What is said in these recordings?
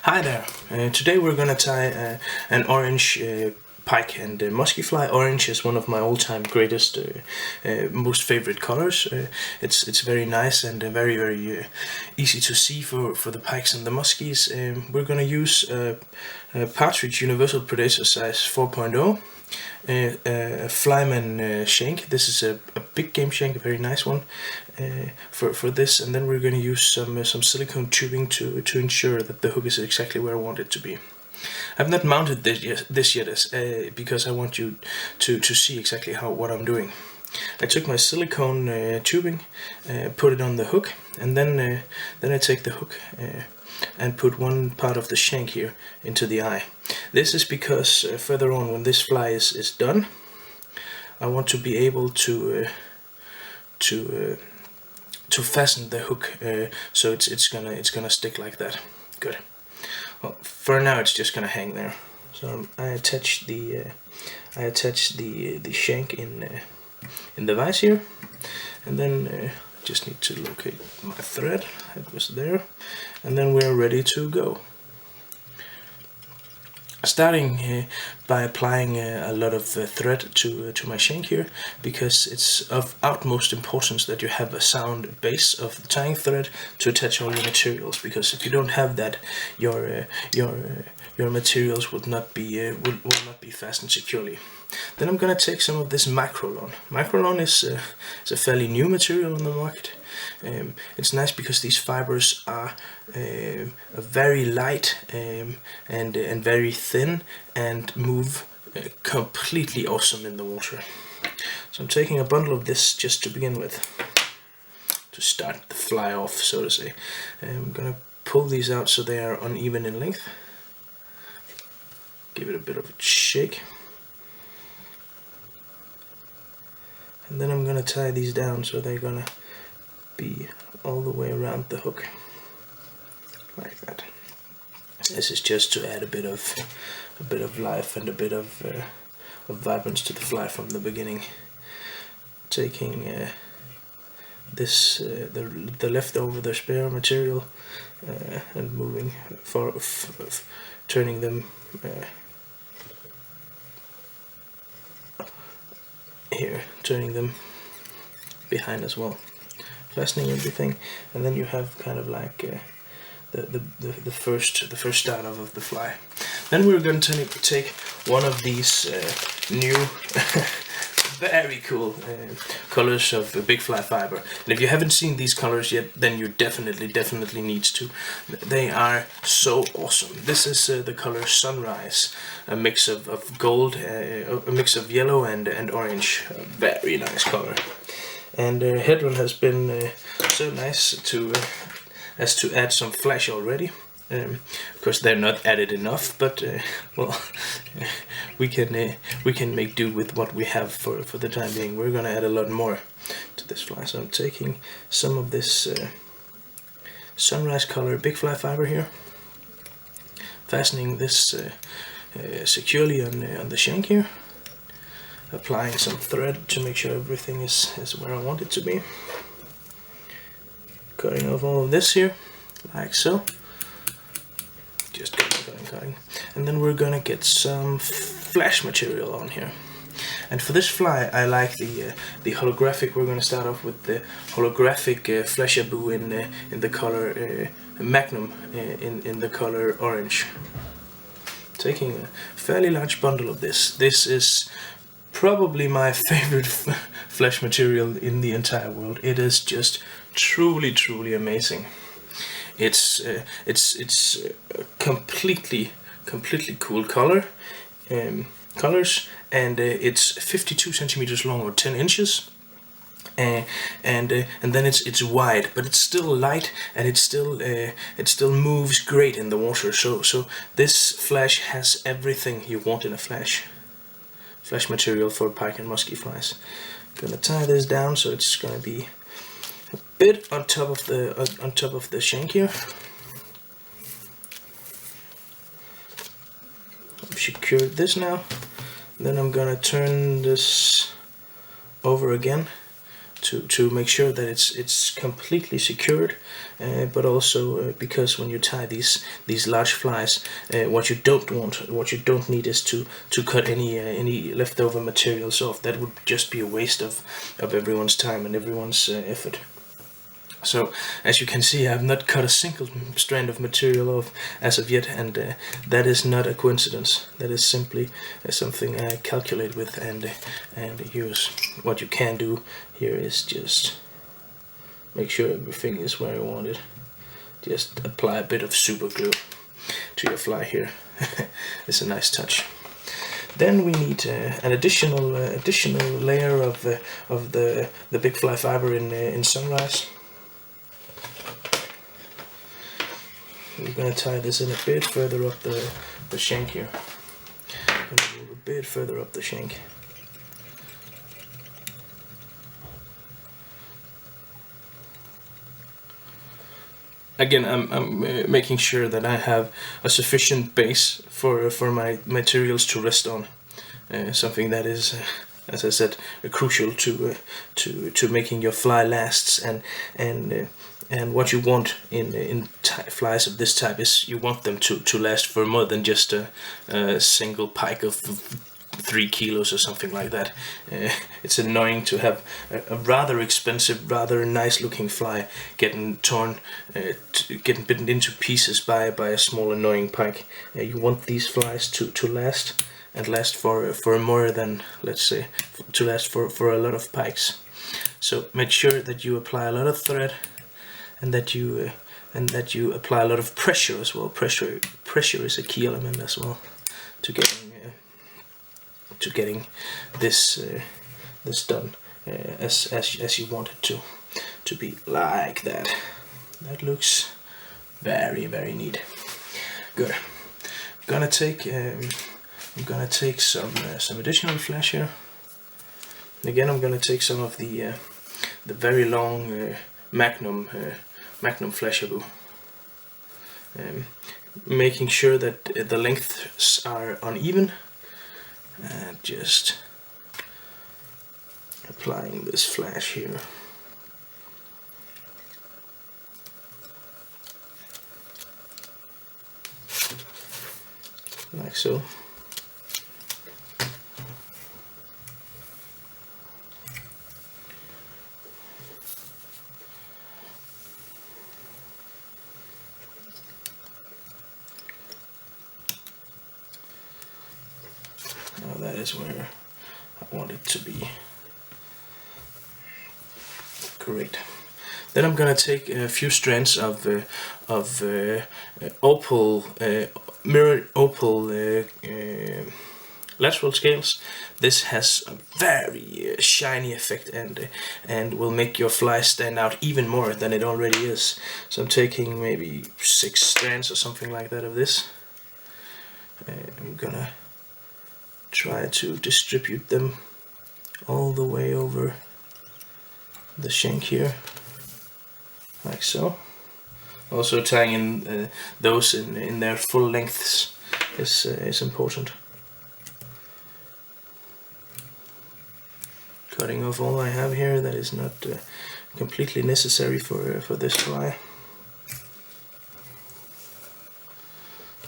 Hi there, today we're gonna tie an orange pike and musky fly. Orange is one of my all-time greatest, most favorite colors. It's very nice and very easy to see for the pikes and the muskies. We're gonna use Partridge Universal Predator size 4.0. A flyman shank. This is a big game shank, a very nice one for this, and then we're going to use some silicone tubing to ensure that the hook is exactly where I want it to be. I've not mounted this yet because I want you to see exactly what I'm doing. I took my silicone tubing, put it on the hook, and then I take the hook and put one part of the shank here into the eye. This is because further on, when this fly is done, I want to be able to fasten the hook so it's gonna stick like that. Good. Well, for now it's just gonna hang there. So I attach the shank in the vise here, and then just need to locate my thread. It was there, and then we're ready to go. Starting by applying a lot of thread to my shank here, because it's of utmost importance that you have a sound base of the tying thread to attach all your materials, because if you don't have that, your materials will not be fastened securely. Then I'm gonna take some of this Microlon. Microlon is a fairly new material on the market. It's nice because these fibers are very light and very thin and move completely awesome in the water. So I'm taking a bundle of this just to begin with, to start the fly off, so to say. I'm gonna pull these out so they are uneven in length. Give it a bit of a shake. And then I'm gonna tie these down so they're gonna be all the way around the hook, like that. This is just to add a bit of life and a bit of vibrance to the fly from the beginning. Taking this the leftover, the spare material, and moving turning them here, turning them behind as well, fastening everything, and then you have kind of like the first start of the fly. Then we're going to take one of these new very cool colors of big fly fiber, and if you haven't seen these colors yet, then you definitely need to. They are so awesome. This is the color Sunrise, a mix of gold, a mix of yellow and orange. A very nice color. And Hedron has been so nice as to add some flash already. Of course, they're not added enough, but well, we can make do with what we have for the time being. We're gonna add a lot more to this fly. So I'm taking some of this Sunrise color big fly fiber here, fastening this securely on the shank here, applying some thread to make sure everything is where I want it to be, cutting off all of this here, like so. Just cutting. And then we're gonna get some flash material on here. And for this fly, I like the holographic. We're gonna start off with the holographic Flashaboo in the color Magnum in the color orange. Taking a fairly large bundle of this. This is probably my favorite flash material in the entire world. It is just truly amazing. It's completely cool colors, and it's 52 centimeters long, or 10 inches, and then it's wide, but it's still light, and it still moves great in the water. So this flash has everything you want in a flash material for pike and musky flies. I'm gonna tie this down so it's gonna be a bit on top of the shank here. I've secured this now. Then I'm gonna turn this over again to make sure that it's completely secured, but also because when you tie these large flies, what you don't need is to cut any leftover materials off. That would just be a waste of everyone's time and everyone's effort. So, as you can see, I've not cut a single strand of material off as of yet, and that is not a coincidence. That is simply something I calculate with and use. What you can do here is just make sure everything is where I want it. Just apply a bit of super glue to your fly here. It's a nice touch. Then we need an additional layer of the big fly fiber in Sunrise. We're going to tie this in a bit further up the shank here. I'm going to move a bit further up the shank. Again, I'm making sure that I have a sufficient base for my materials to rest on. Something that is, as I said, crucial to making your fly lasts, and what you want in flies of this type is you want them to last for more than just a single pike of 3 kilos or something like that. It's annoying to have a rather expensive, rather nice looking fly getting torn, getting bitten into pieces by a small annoying pike. You want these flies to last, and last for more than, let's say, to last for a lot of pikes. So make sure that you apply a lot of thread, and that you apply a lot of pressure as well. Pressure is a key element as well to getting this done as you want it to be like that. That looks very, very neat. Good. I'm gonna take some additional flash here. Again, I'm gonna take some of the very long Magnum Flashaboo, making sure that the lengths are uneven, and just applying this flash here. Like so. That is where I want it to be. Great. Then I'm gonna take a few strands of opal, mirrored opal lateral scales. This has a very shiny effect and will make your fly stand out even more than it already is. So I'm taking maybe 6 strands or something like that of this. I'm gonna try to distribute them all the way over the shank here, like so. Also tying in those in their full lengths is important. Cutting off all I have here that is not completely necessary for this fly.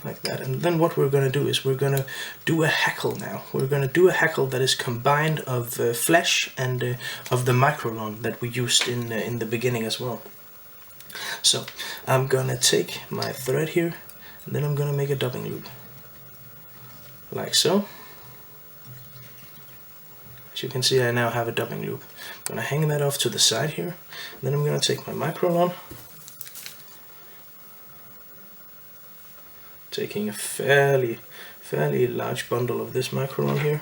Like that. And then what we're going to do is we're going to do a hackle now. We're going to do a hackle that is combined of flesh and of the microlon that we used in the beginning as well. So I'm going to take my thread here, and then I'm going to make a dubbing loop. Like so. As you can see, I now have a dubbing loop. I'm going to hang that off to the side here. Then I'm going to take my microlon, taking a fairly large bundle of this microlon here,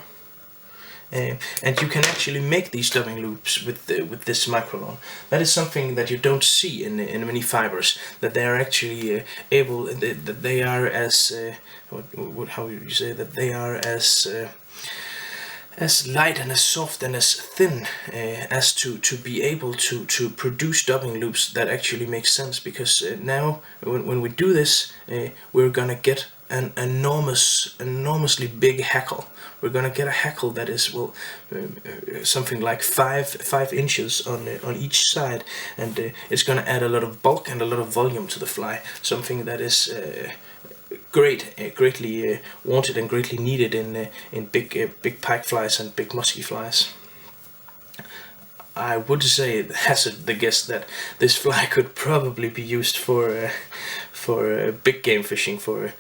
and you can actually make these dubbing loops with this microlon. That is something that you don't see in many fibers, that they are actually able, that they are as how would you say, that they are as light and as soft and as thin as to be able to produce dubbing loops that actually make sense. Because now when we do this, we're gonna get an enormously big hackle. We're gonna get a hackle that is, well, something like 5 inches on each side, and it's gonna add a lot of bulk and a lot of volume to the fly. Something that is greatly wanted and greatly needed in big pike flies and big musky flies. I would say, hazard the guess, that this fly could probably be used for big game fishing, for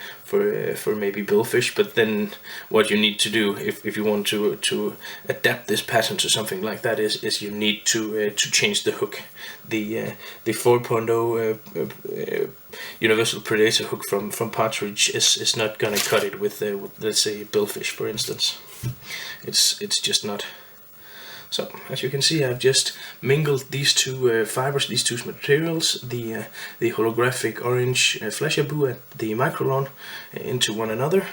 maybe billfish. But then what you need to do if you want to adapt this pattern to something like that is you need to change the hook. The 4.0 universal predator hook from Partridge is not gonna cut it with let's say billfish, for instance. It's just not. So, as you can see, I've just mingled these two fibers, these two materials, the holographic orange Flashaboo and the microlon, into one another.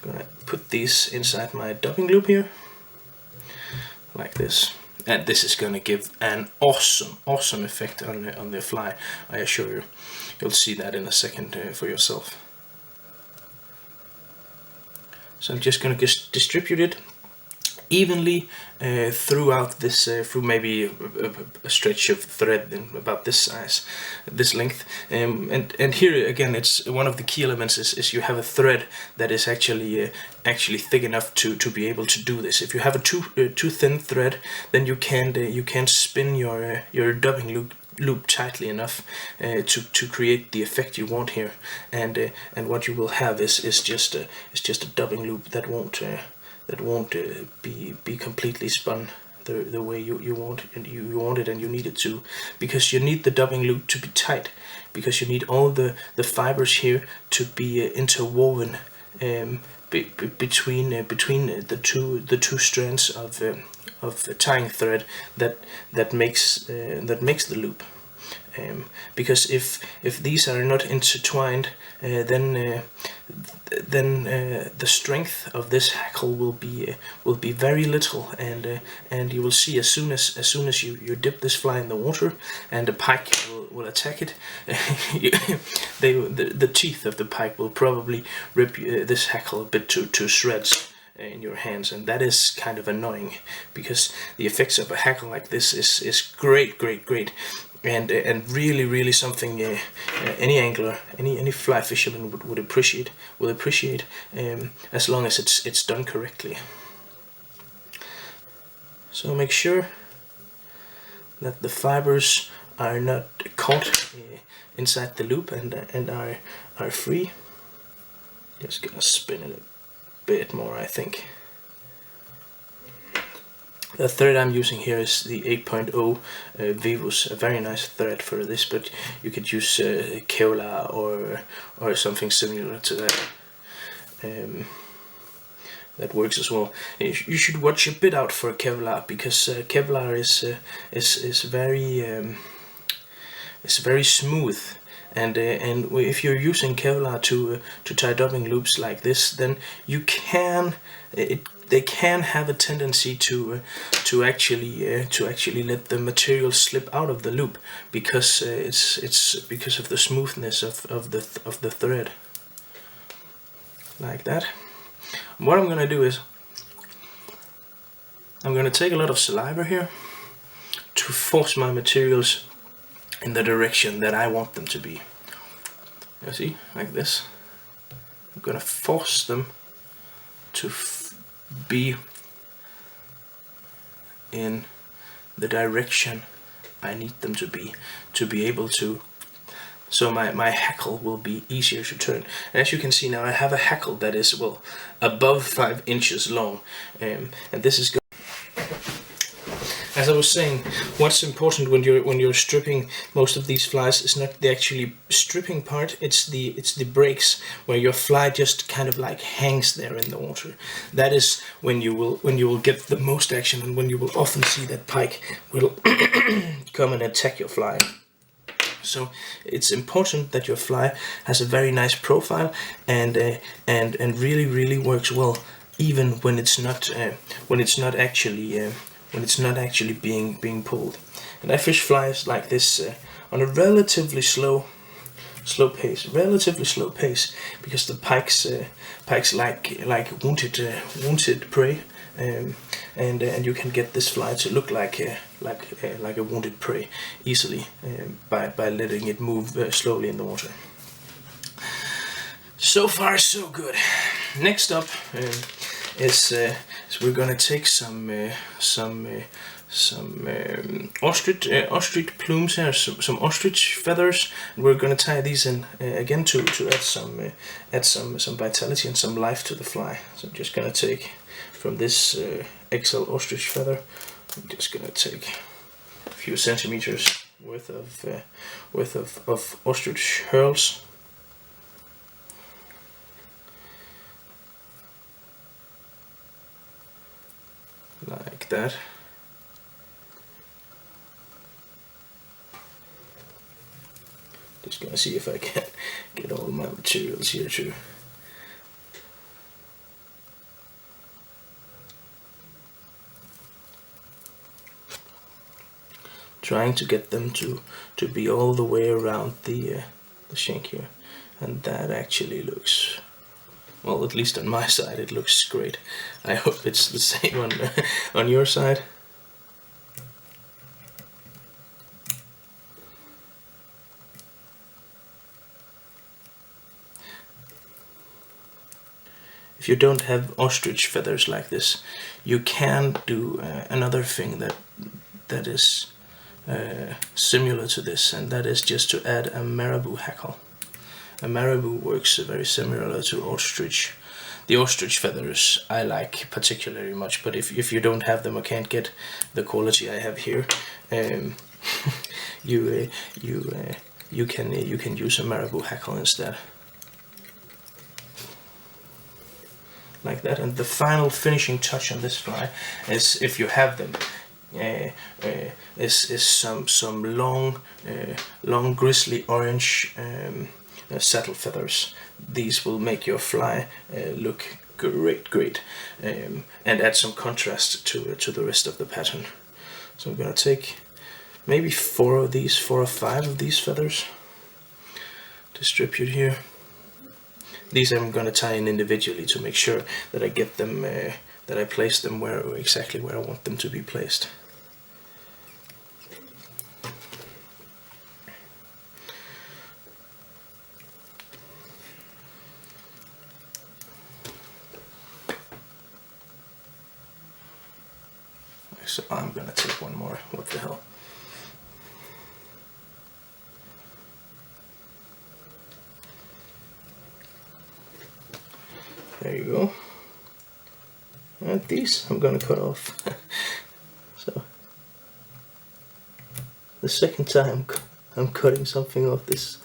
I'm gonna put these inside my dubbing loop here, like this. And this is gonna give an awesome effect on the fly, I assure you. You'll see that in a second for yourself. So I'm just gonna distribute it evenly throughout this, through maybe a stretch of thread about this size, this length, and here again, it's one of the key elements is you have a thread that is actually thick enough to be able to do this. If you have a too thin thread, then you can't spin your dubbing loop tightly enough to create the effect you want here, and what you will have is just a dubbing loop that won't be completely spun the way you want, and you want it and you need it to, because you need the dubbing loop to be tight, because you need all the fibers here to be interwoven between the two strands of tying thread that makes the loop. Because if these are not intertwined, then the strength of this hackle will be very little, and you will see as soon as you dip this fly in the water and the pike will attack it, the teeth of the pike will probably rip this hackle a bit to shreds in your hands, and that is kind of annoying, because the effects of a hackle like this is great, and really something any angler, any fly fisherman would appreciate as long as it's done correctly. So make sure that the fibers are not caught inside the loop and are free. Just gonna spin it a bit more, I think. The thread I'm using here is the 8.0 Vivus, a very nice thread for this, but you could use Kevlar or something similar to that. That works as well. You should watch a bit out for Kevlar, because Kevlar is very smooth. And if you're using Kevlar to tie dubbing loops like this, then they can have a tendency to actually let the material slip out of the loop, because it's because of the smoothness of the thread, like that. What I'm gonna do is I'm gonna take a lot of saliva here to force my materials in the direction that I want them to be. You see, like this. I'm gonna force them to be in the direction I need them to be able to, so my hackle will be easier to turn. And as you can see now, I have a hackle that is, well, above 5 inches long, and this is as I was saying, what's important when you're stripping most of these flies is not the actually stripping part. It's the breaks where your fly just kind of like hangs there in the water. That is when you will get the most action, and when you will often see that pike will come and attack your fly. So it's important that your fly has a very nice profile and really works well, even when it's not actually being pulled. And I fish flies like this on a relatively slow pace, because the pikes like wounded prey, and you can get this fly to look like a wounded prey easily by letting it move very slowly in the water. So far so good. Next up is we're gonna take some ostrich plumes here, some ostrich feathers, and we're gonna tie these in again to add some vitality and some life to the fly. So I'm just gonna take from this XL ostrich feather. I'm just gonna take a few centimeters worth of ostrich hurls. Like that. Just gonna see if I can get all my materials here too. Trying to get them to be all the way around the shank here, and that actually looks, well, at least on my side it looks great. I hope it's the same on your side. If you don't have ostrich feathers like this, you can do another thing that is similar to this, and that is just to add a marabou hackle. A marabou works very similar to ostrich. The ostrich feathers I like particularly much, but if you don't have them or can't get the quality I have here, you can use a marabou hackle instead. Like that. And the final finishing touch on this fly is, if you have them, is some long grizzly orange saddle feathers. These will make your fly look great, and add some contrast to the rest of the pattern. So I'm gonna take maybe 4 or 5 of these feathers, distribute here. These I'm gonna tie in individually to make sure that I get them, that I place them exactly where I want them to be placed. So I'm gonna take one more. What the hell? There you go. And these I'm gonna cut off. So the second time I'm cutting something off this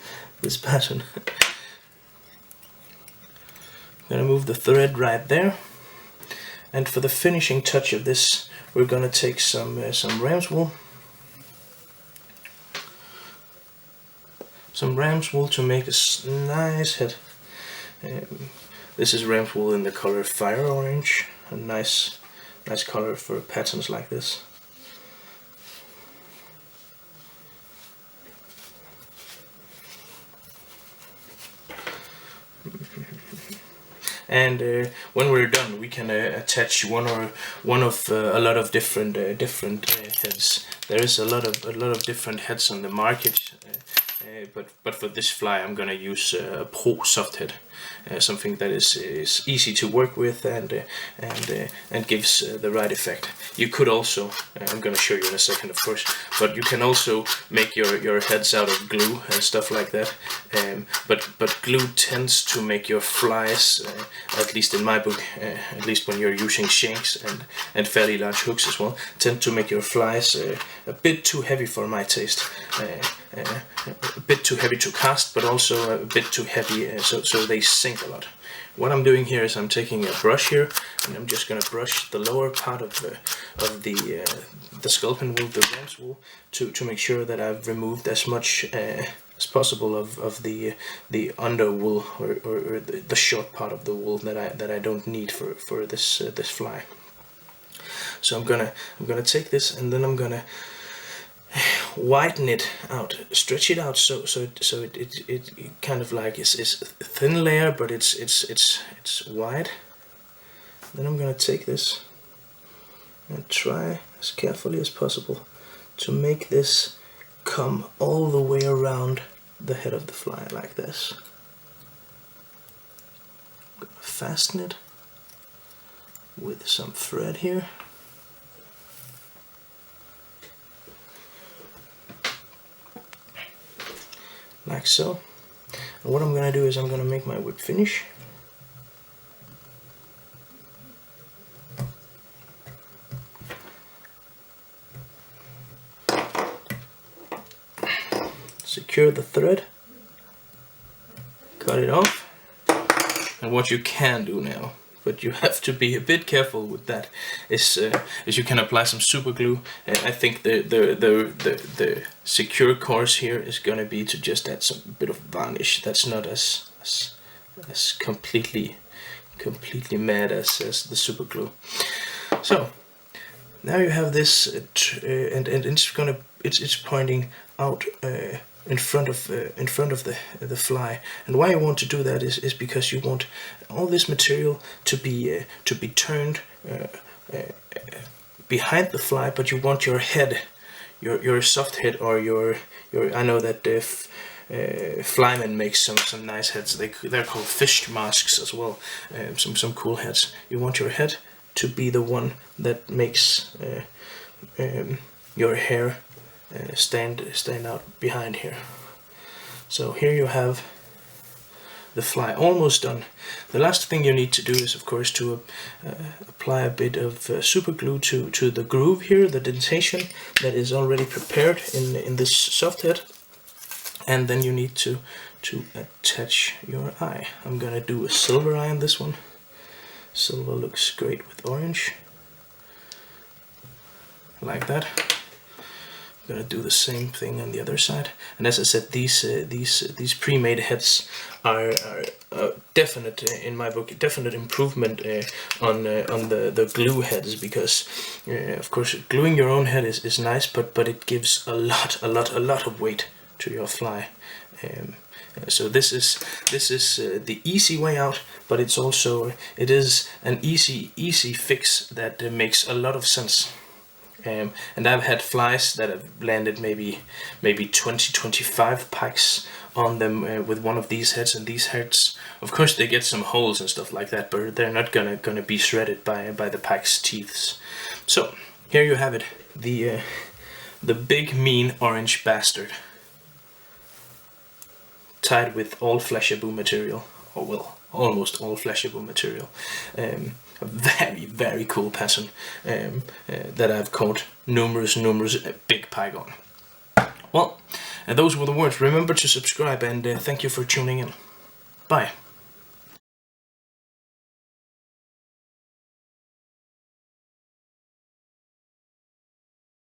pattern. I'm gonna move the thread right there. And for the finishing touch of this, we're gonna take some ram's wool. Some ram's wool to make a nice head. This is ram's wool in the color fire orange, a nice color for patterns like this. And when we're done, we can attach one of a lot of different heads. There is a lot of different heads on the market. but for this fly I'm gonna use a Pro soft head, something that is easy to work with and gives the right effect. You could also, I'm gonna show you in a second of course, but you can also make your heads out of glue and stuff like that. But glue tends to make your flies, at least in my book, at least when you're using shanks and fairly large hooks as well, tend to make your flies a bit too heavy for my taste. A bit too heavy to cast, but also a bit too heavy, so they sink a lot. What I'm doing here is I'm taking a brush here, and I'm just gonna brush the lower part of the sculpin wool, the ram's wool, to make sure that I've removed as much as possible of the under wool or the short part of the wool that I don't need for this fly. So I'm gonna take this, and then I'm gonna whiten it out, stretch it out so it kind of like is a thin layer, but it's wide. Then I'm gonna take this and try as carefully as possible to make this come all the way around the head of the fly like this. I'm gonna fasten it with some thread here. Like so. And what I'm gonna do is I'm gonna make my whip finish. Secure the thread, cut it off, and what you can do now, but you have to be a bit careful with that, is you can apply some super glue. I think the secure course here is gonna be to just add some bit of varnish. That's not as completely mad as the super glue. So now you have this, and it's pointing out in front of the fly. And why you want to do that is because you want all this material to be turned behind the fly, but you want your head, your soft head, or your I know that Flyman makes some nice heads. They're called fish masks as well. Some cool heads. You want your head to be the one that makes your hair stand out behind here. So here you have the fly almost done. The last thing you need to do is of course to apply a bit of super glue to the groove here, the dentation that is already prepared in this soft head, and then you need to attach your eye. I'm gonna do a silver eye on this one. Silver looks great with orange, like that. I'm gonna do the same thing on the other side. And as I said, these pre-made heads are definite, in my book, definite improvement on the glue heads, because of course gluing your own head is nice, but it gives a lot of weight to your fly. So this is the easy way out, but it is an easy fix that makes a lot of sense. And I've had flies that have landed maybe 20-25 packs on them with one of these heads, and these heads, of course, they get some holes and stuff like that, but they're not gonna be shredded by the pack's teeth. So here you have it, the big mean orange bastard, tied with all Flashaboo material, or well, almost all Flashaboo material. A very cool pattern that I've caught numerous big pike on. Well, those were the words. Remember to subscribe, and thank you for tuning in. Bye.